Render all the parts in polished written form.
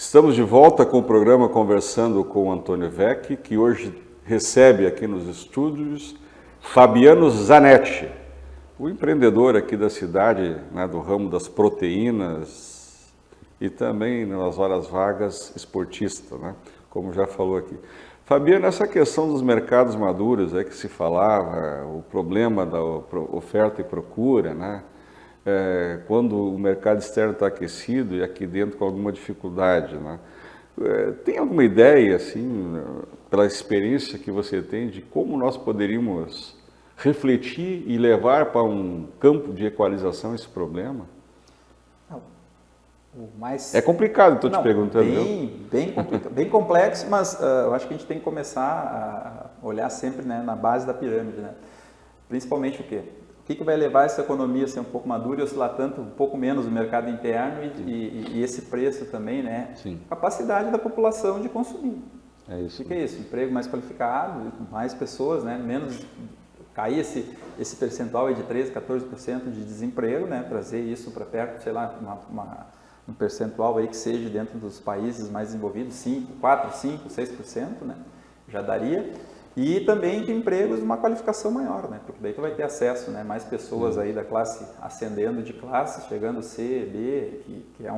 Estamos de volta com o programa Conversando com o Antônio Vecchi, que hoje recebe aqui nos estúdios Fabiano Zanetti, o empreendedor aqui da cidade, né, do ramo das proteínas e também nas horas vagas esportista, né, como já falou aqui. Fabiano, essa questão dos mercados maduros que se falava, o problema da oferta e procura, né? Quando o mercado externo está aquecido e aqui dentro com alguma dificuldade, né? Tem alguma ideia, assim, pela experiência que você tem, de como nós poderíamos refletir e levar para um campo de equalização esse problema? É complicado, estou te perguntando. Bem complexo, mas eu acho que a gente tem que começar a olhar sempre, né, na base da pirâmide, né? Principalmente o quê? O que vai levar essa economia a ser um pouco madura e oscilar tanto, um pouco menos o mercado interno e esse preço também, né? Sim. Capacidade da população de consumir. É isso. O que é isso? Emprego mais qualificado, mais pessoas, né? Menos cair esse percentual aí de 13%, 14% de desemprego, né? Trazer isso para perto, sei lá, um percentual aí que seja dentro dos países mais desenvolvidos, 4%, 5%, 6%, né? Já daria. E também de empregos de uma qualificação maior, né? Porque daí tu vai ter acesso, né? Mais pessoas aí da classe ascendendo de classe, chegando C, B, que é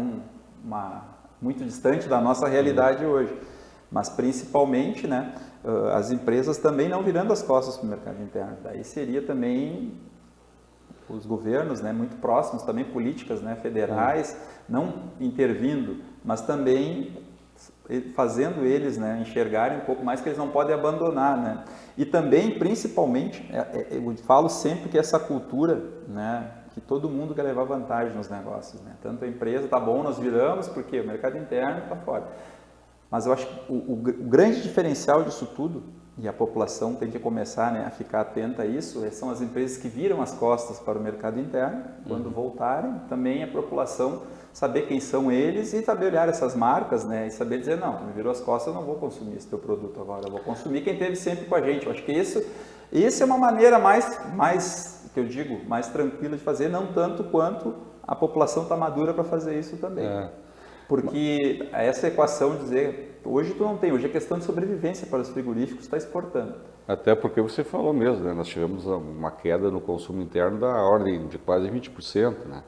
muito distante da nossa realidade hoje. Mas principalmente, né? As empresas também não virando as costas para o mercado interno. Daí seria também os governos, né? Muito próximos, também políticas, né? Federais, não intervindo, mas também fazendo eles, né, enxergarem um pouco mais que eles não podem abandonar, né? E também, principalmente, eu falo sempre que essa cultura, né, que todo mundo quer levar vantagem nos negócios, né? Tanto a empresa, tá bom, nós viramos, porque o mercado interno está fora. Mas eu acho que o grande diferencial disso tudo, e a população tem que começar, né, a ficar atenta a isso, são as empresas que viram as costas para o mercado interno. Quando voltarem, também a população saber quem são eles e saber olhar essas marcas, né, e saber dizer, não, me virou as costas, eu não vou consumir esse teu produto agora, eu vou consumir quem esteve sempre com a gente. Eu acho que isso é uma maneira mais, que eu digo, mais tranquila de fazer, não tanto quanto a população está madura para fazer isso também. Porque essa equação de dizer, hoje tu não tem, hoje é questão de sobrevivência para os frigoríficos, está exportando. Até porque você falou mesmo, né? Nós tivemos uma queda no consumo interno da ordem de quase 20%, né?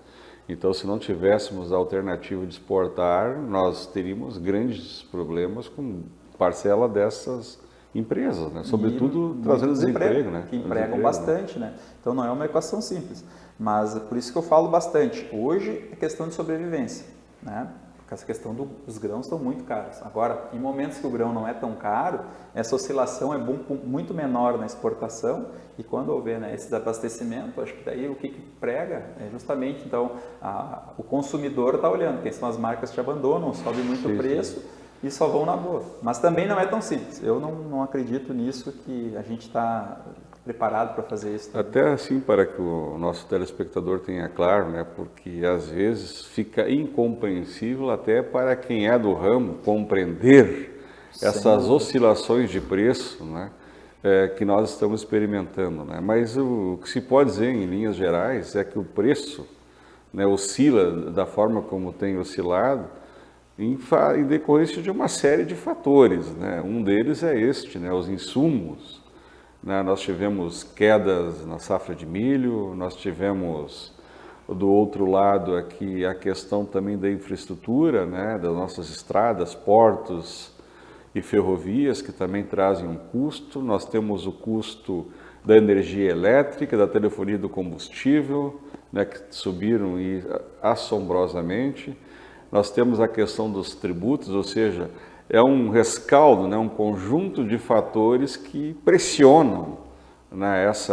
Então, se não tivéssemos a alternativa de exportar, nós teríamos grandes problemas com parcela dessas empresas, né? Sobretudo trazendo desemprego, né? Que empregam bastante, né? Então, não é uma equação simples. Mas por isso que eu falo bastante. Hoje é questão de sobrevivência, né? Porque essa questão dos grãos estão muito caros. Agora, em momentos que o grão não é tão caro, essa oscilação é muito menor na exportação e quando houver, né, esse desabastecimento, acho que daí o que prega é justamente, então, o consumidor está olhando quem são as marcas que te abandonam, sobe muito o preço e só vão na boa. Mas também não é tão simples. Eu não acredito nisso que a gente está preparado para fazer isso também. Até assim, para que o nosso telespectador tenha claro, né, porque às vezes fica incompreensível até para quem é do ramo compreender essas oscilações de preço, né, que nós estamos experimentando, né? Mas o que se pode dizer em linhas gerais é que o preço, né, oscila da forma como tem oscilado em decorrência de uma série de fatores, né? Um deles é né, os insumos. Nós tivemos quedas na safra de milho, nós tivemos do outro lado aqui a questão também da infraestrutura, né, das nossas estradas, portos e ferrovias, que também trazem um custo. Nós temos o custo da energia elétrica, da telefonia e do combustível, né, que subiram assombrosamente. Nós temos a questão dos tributos, ou seja, é um rescaldo, né, um conjunto de fatores que pressionam, né, Os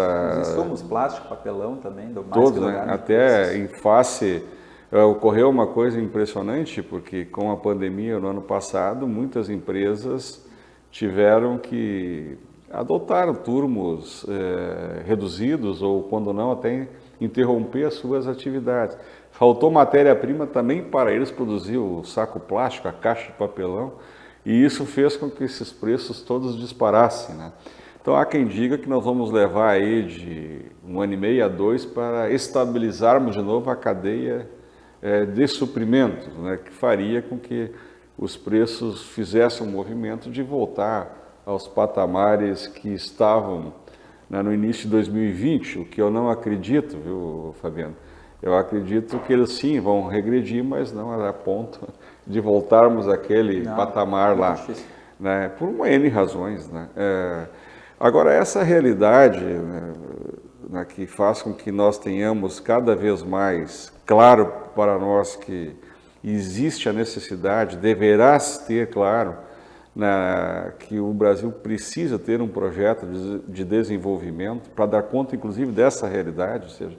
insumos, plástico, papelão também, do mais todos, né, até em face, ocorreu uma coisa impressionante, porque com a pandemia no ano passado, muitas empresas tiveram que adotar turnos reduzidos ou, quando não, até interromper as suas atividades. Faltou matéria-prima também para eles produzir o saco plástico, a caixa de papelão, e isso fez com que esses preços todos disparassem, né? Então há quem diga que nós vamos levar aí de 1 ano e meio a 2 para estabilizarmos de novo a cadeia de suprimentos, né? Que faria com que os preços fizessem um movimento de voltar aos patamares que estavam, né, no início de 2020, o que eu não acredito, viu, Fabiano? Eu acredito que eles sim vão regredir, mas não a ponto de voltarmos àquele patamar lá, né, por uma N razões, né? Agora, essa realidade, né, que faz com que nós tenhamos cada vez mais claro para nós que existe a necessidade, deverá ter claro, né, que o Brasil precisa ter um projeto de desenvolvimento para dar conta, inclusive, dessa realidade, ou seja,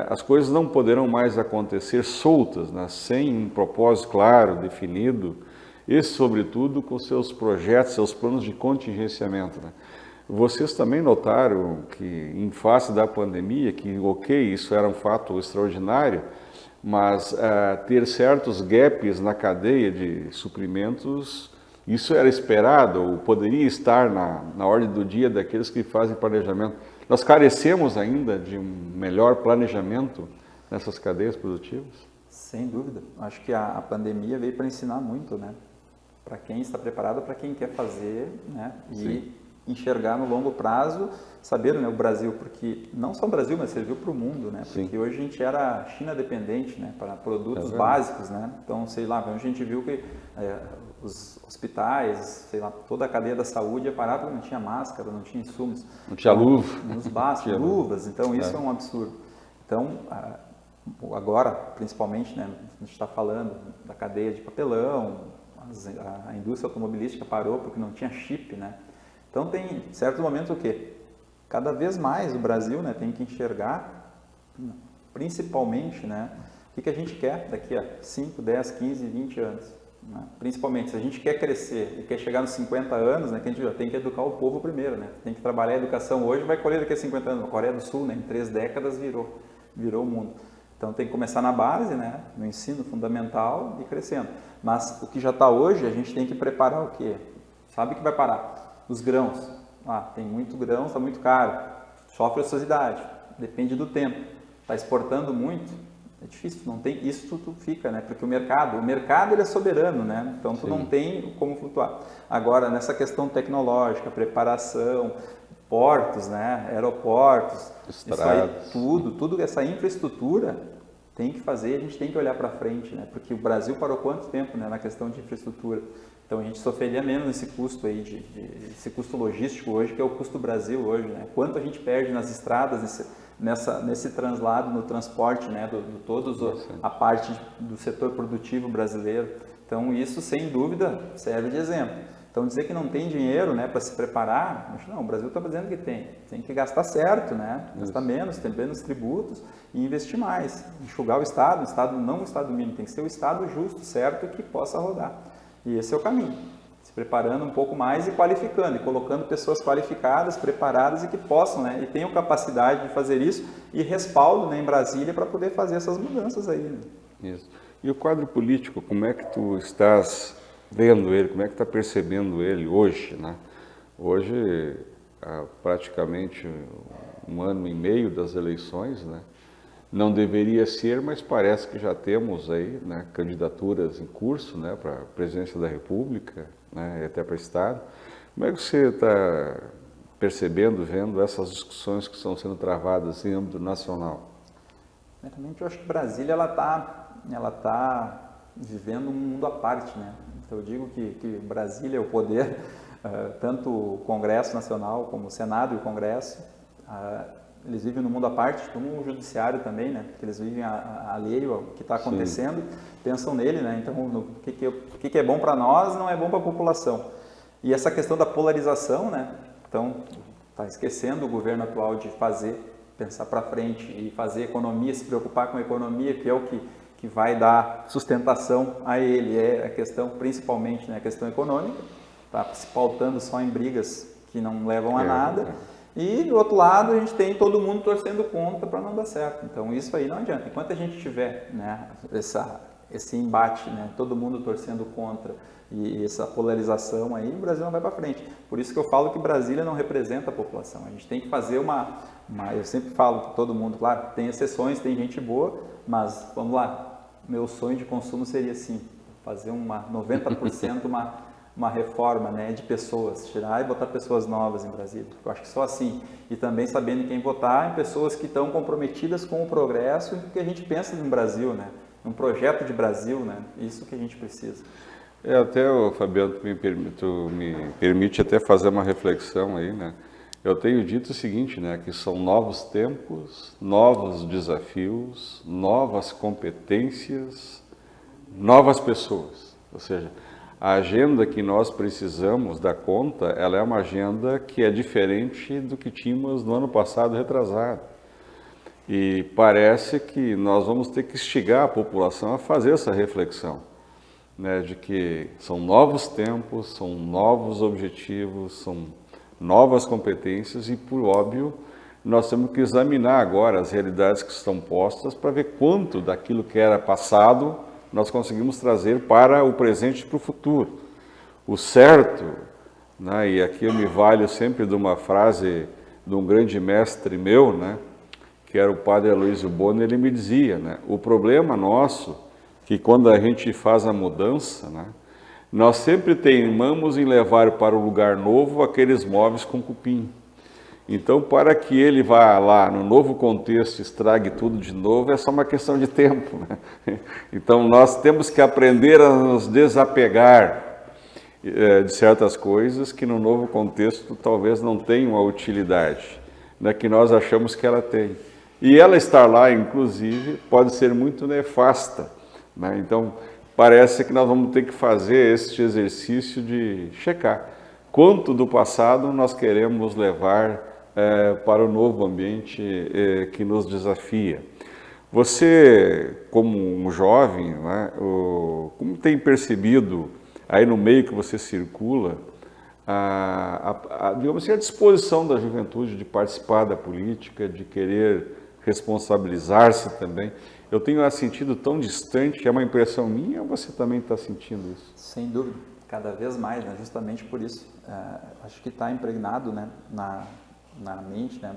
as coisas não poderão mais acontecer soltas, né, sem um propósito claro, definido, e, sobretudo, com seus projetos, seus planos de contingenciamento, né? Vocês também notaram que, em face da pandemia, que, ok, isso era um fato extraordinário, mas ter certos gaps na cadeia de suprimentos, isso era esperado, ou poderia estar na ordem do dia daqueles que fazem planejamento. Nós carecemos ainda de um melhor planejamento nessas cadeias produtivas? Sem dúvida. Acho que a pandemia veio para ensinar muito, né? Para quem está preparado, para quem quer fazer, né? E sim, enxergar no longo prazo, saber, né, o Brasil, porque não só o Brasil, mas serviu para o mundo, né? Porque sim, hoje a gente era China dependente, né? Para produtos básicos, né? Então, sei lá, a gente viu que os hospitais, sei lá, toda a cadeia da saúde ia parar porque não tinha máscara, não tinha insumos. Não tinha luva. Nos bastos, luvas, então isso é um absurdo. Então, agora, principalmente, né, a gente está falando da cadeia de papelão, a indústria automobilística parou porque não tinha chip, né? Então tem certos momentos o quê? Cada vez mais o Brasil, né, tem que enxergar, principalmente, né, o que a gente quer daqui a 5, 10, 15, 20 anos. Né? Principalmente, se a gente quer crescer e quer chegar nos 50 anos, né, que a gente já tem que educar o povo primeiro, né? Tem que trabalhar a educação hoje, vai colher daqui a 50 anos. A Coreia do Sul, né, em 3 décadas virou o mundo. Então tem que começar na base, né, no ensino fundamental e crescendo. Mas o que já está hoje, a gente tem que preparar o quê? Sabe que vai parar? Os grãos. Tem muito grão, está muito caro. Sofre ociosidade, depende do tempo. Está exportando muito, é difícil, não tem, isso tudo fica, né? Porque o mercado ele é soberano, né? Então tu não tem como flutuar. Agora, nessa questão tecnológica, preparação, portos, né? Aeroportos, estradas, isso aí, tudo essa infraestrutura tem que fazer, a gente tem que olhar para frente, né? Porque o Brasil parou quanto tempo, né, na questão de infraestrutura? Então a gente sofreria menos esse custo aí, esse custo logístico hoje, que é o custo Brasil hoje, né? Quanto a gente perde nas estradas, nesse translado, no transporte, né, a parte do setor produtivo brasileiro. Então isso, sem dúvida, serve de exemplo. Então dizer que não tem dinheiro, né, para se preparar, não, o Brasil está dizendo que tem que gastar certo, né, gastar menos, ter menos tributos e investir mais, enxugar o Estado não o Estado mínimo, tem que ser o Estado justo, certo, que possa rodar. E esse é o caminho, se preparando um pouco mais e qualificando, e colocando pessoas qualificadas, preparadas e que possam, né, e tenham capacidade de fazer isso e respaldo, né, em Brasília para poder fazer essas mudanças aí. Né? Isso. E o quadro político, como é que tu estás vendo ele, como é que está percebendo ele hoje, né? Hoje, há praticamente 1 ano e meio das eleições, né? Não deveria ser, mas parece que já temos aí, né, candidaturas em curso, né, para a presidência da República, né, e até para o Estado. Como é que você está percebendo, vendo essas discussões que estão sendo travadas em âmbito nacional? Realmente, eu acho que Brasília ela tá vivendo um mundo à parte, né? Então eu digo que Brasília é o poder, tanto o Congresso Nacional como o Senado e o Congresso, eles vivem no mundo à parte, como o Judiciário também, né? Porque eles vivem alheio ao que está acontecendo, pensam nele, né? Então o que é bom para nós não é bom para a população. E essa questão da polarização, né? Então está esquecendo o governo atual de pensar para frente e fazer economia, se preocupar com a economia, que é o que vai dar sustentação a ele, é a questão principalmente, né, a questão econômica, está se pautando só em brigas que não levam a nada, e do outro lado a gente tem todo mundo torcendo contra para não dar certo, então isso aí não adianta, enquanto a gente tiver, né, esse embate, né, todo mundo torcendo contra e essa polarização aí, o Brasil não vai para frente, por isso que eu falo que Brasília não representa a população, a gente tem que fazer eu sempre falo que todo mundo, claro, tem exceções, tem gente boa, mas vamos lá, meu sonho de consumo seria assim, fazer 90% uma reforma, né, de pessoas, tirar e botar pessoas novas em Brasília. Eu acho que só assim. E também sabendo quem votar em pessoas que estão comprometidas com o progresso e o que a gente pensa no Brasil, né? Um projeto de Brasil, né? Isso que a gente precisa. Até, Fabiano, tu me permite até fazer uma reflexão aí, né? Eu tenho dito o seguinte, né, que são novos tempos, novos desafios, novas competências, novas pessoas. Ou seja, a agenda que nós precisamos dar conta, ela é uma agenda que é diferente do que tínhamos no ano passado retrasado. E parece que nós vamos ter que instigar a população a fazer essa reflexão, né, de que são novos tempos, são novos objetivos, são novas competências e, por óbvio, nós temos que examinar agora as realidades que estão postas para ver quanto daquilo que era passado nós conseguimos trazer para o presente e para o futuro. O certo, né, e aqui eu me valho sempre de uma frase de um grande mestre meu, né, que era o padre Aloysio Bonner, ele me dizia, né, o problema nosso, que quando a gente faz a mudança, né, nós sempre teimamos em levar para o lugar novo aqueles móveis com cupim. Então, para que ele vá lá no novo contexto, estrague tudo de novo, é só uma questão de tempo, né? Então, nós temos que aprender a nos desapegar de certas coisas que no novo contexto talvez não tenham a utilidade, né, que nós achamos que ela tem. E ela estar lá, inclusive, pode ser muito nefasta, né? Então, parece que nós vamos ter que fazer este exercício de checar quanto do passado nós queremos levar para o novo ambiente que nos desafia. Você, como um jovem, né, como tem percebido aí no meio que você circula, digamos assim, a disposição da juventude de participar da política, de querer responsabilizar-se também? Eu tenho a sentido tão distante, é uma impressão minha, ou você também está sentindo isso? Sem dúvida, cada vez mais, né? Justamente por isso. Acho que está impregnado, né, na mente, né,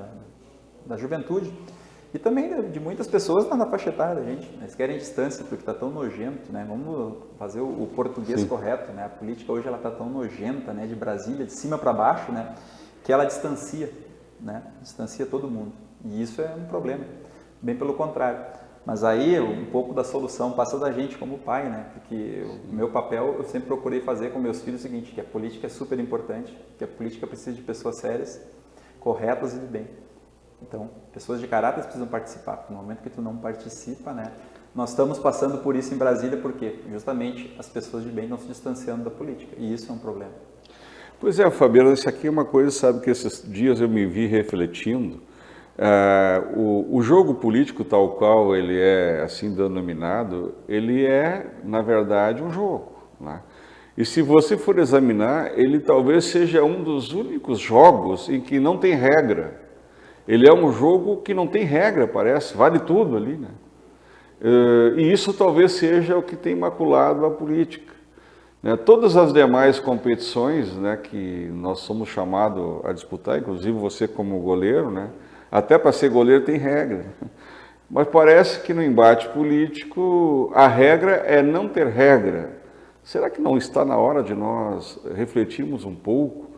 da juventude e também de muitas pessoas na faixa etária da gente. Eles querem distância porque está tão nojento, né? Vamos fazer o português Sim. correto, né? A política hoje ela está tão nojenta, né, de Brasília, de cima para baixo, né, que ela distancia, né? Distancia todo mundo. E isso é um problema, bem pelo contrário. Mas aí um pouco da solução passa da gente como pai, né? Porque o meu papel eu sempre procurei fazer com meus filhos o seguinte, que a política é super importante, que a política precisa de pessoas sérias, corretas e de bem. Então, pessoas de caráter precisam participar. No momento que tu não participa, né? Nós estamos passando por isso em Brasília porque justamente as pessoas de bem estão se distanciando da política e isso é um problema. Pois é, Fabiano, isso aqui é uma coisa, sabe, que esses dias eu me vi refletindo. O jogo político tal qual ele é assim denominado, ele é, na verdade, um jogo, né? E se você for examinar, ele talvez seja um dos únicos jogos em que não tem regra. Ele é um jogo que não tem regra, parece, vale tudo ali, né? E isso talvez seja o que tem maculado a política, né? Todas as demais competições, né, que nós somos chamados a disputar, inclusive você como goleiro, né? Até para ser goleiro tem regra. Mas parece que no embate político a regra é não ter regra. Será que não está na hora de nós refletirmos um pouco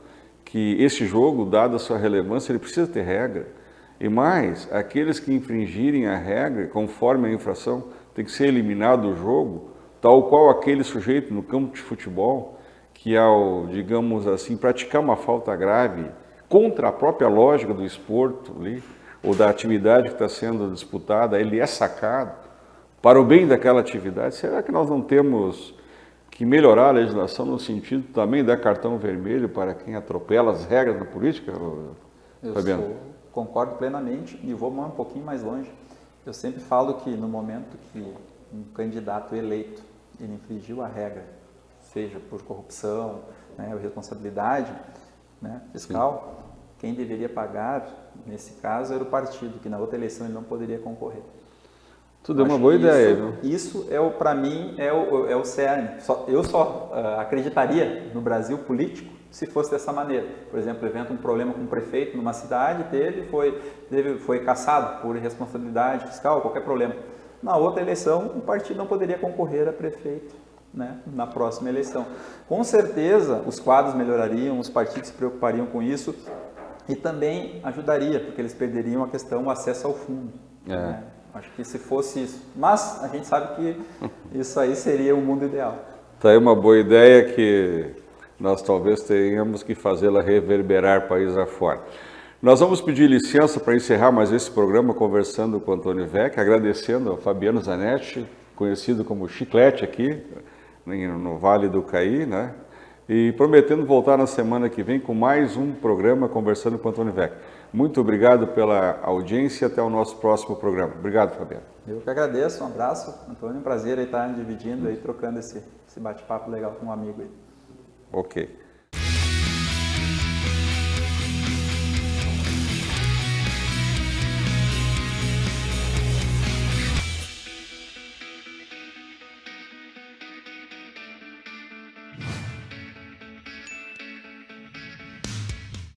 que esse jogo, dada a sua relevância, ele precisa ter regra? E mais, aqueles que infringirem a regra, conforme a infração, tem que ser eliminado do jogo, tal qual aquele sujeito no campo de futebol que ao, digamos assim, praticar uma falta grave contra a própria lógica do esporto ali, ou da atividade que está sendo disputada, ele é sacado para o bem daquela atividade. Será que nós não temos que melhorar a legislação no sentido também dar cartão vermelho para quem atropela as regras da política, Fabiano? Concordo plenamente e vou um pouquinho mais longe. Eu sempre falo que no momento que um candidato eleito ele infringiu a regra, seja por corrupção, né, ou responsabilidade, né, fiscal, Sim. Quem deveria pagar, nesse caso, era o partido, que na outra eleição ele não poderia concorrer. Tudo é uma boa ideia, viu? Isso, para mim, é o cerne. Eu só acreditaria no Brasil político se fosse dessa maneira. Por exemplo, evento um problema com um prefeito numa cidade, foi cassado por irresponsabilidade fiscal, qualquer problema. Na outra eleição, o partido não poderia concorrer a prefeito né, na próxima eleição. Com certeza os quadros melhorariam, os partidos se preocupariam com isso e também ajudaria, porque eles perderiam a questão do acesso ao fundo. Né? Acho que se fosse isso. Mas a gente sabe que isso aí seria o mundo ideal. Tá aí uma boa ideia que nós talvez tenhamos que fazê-la reverberar país afora. Nós vamos pedir licença para encerrar mais esse programa conversando com o Antônio Weck, agradecendo ao Fabiano Zanetti, conhecido como Chiclete aqui no Vale do Caí, né? E prometendo voltar na semana que vem com mais um programa conversando com o Antônio Weck. Muito obrigado pela audiência e até o nosso próximo programa. Obrigado, Fabiano. Eu que agradeço, um abraço, Antônio, um prazer aí estar dividindo, aí, trocando esse bate-papo legal com um amigo aí. Ok.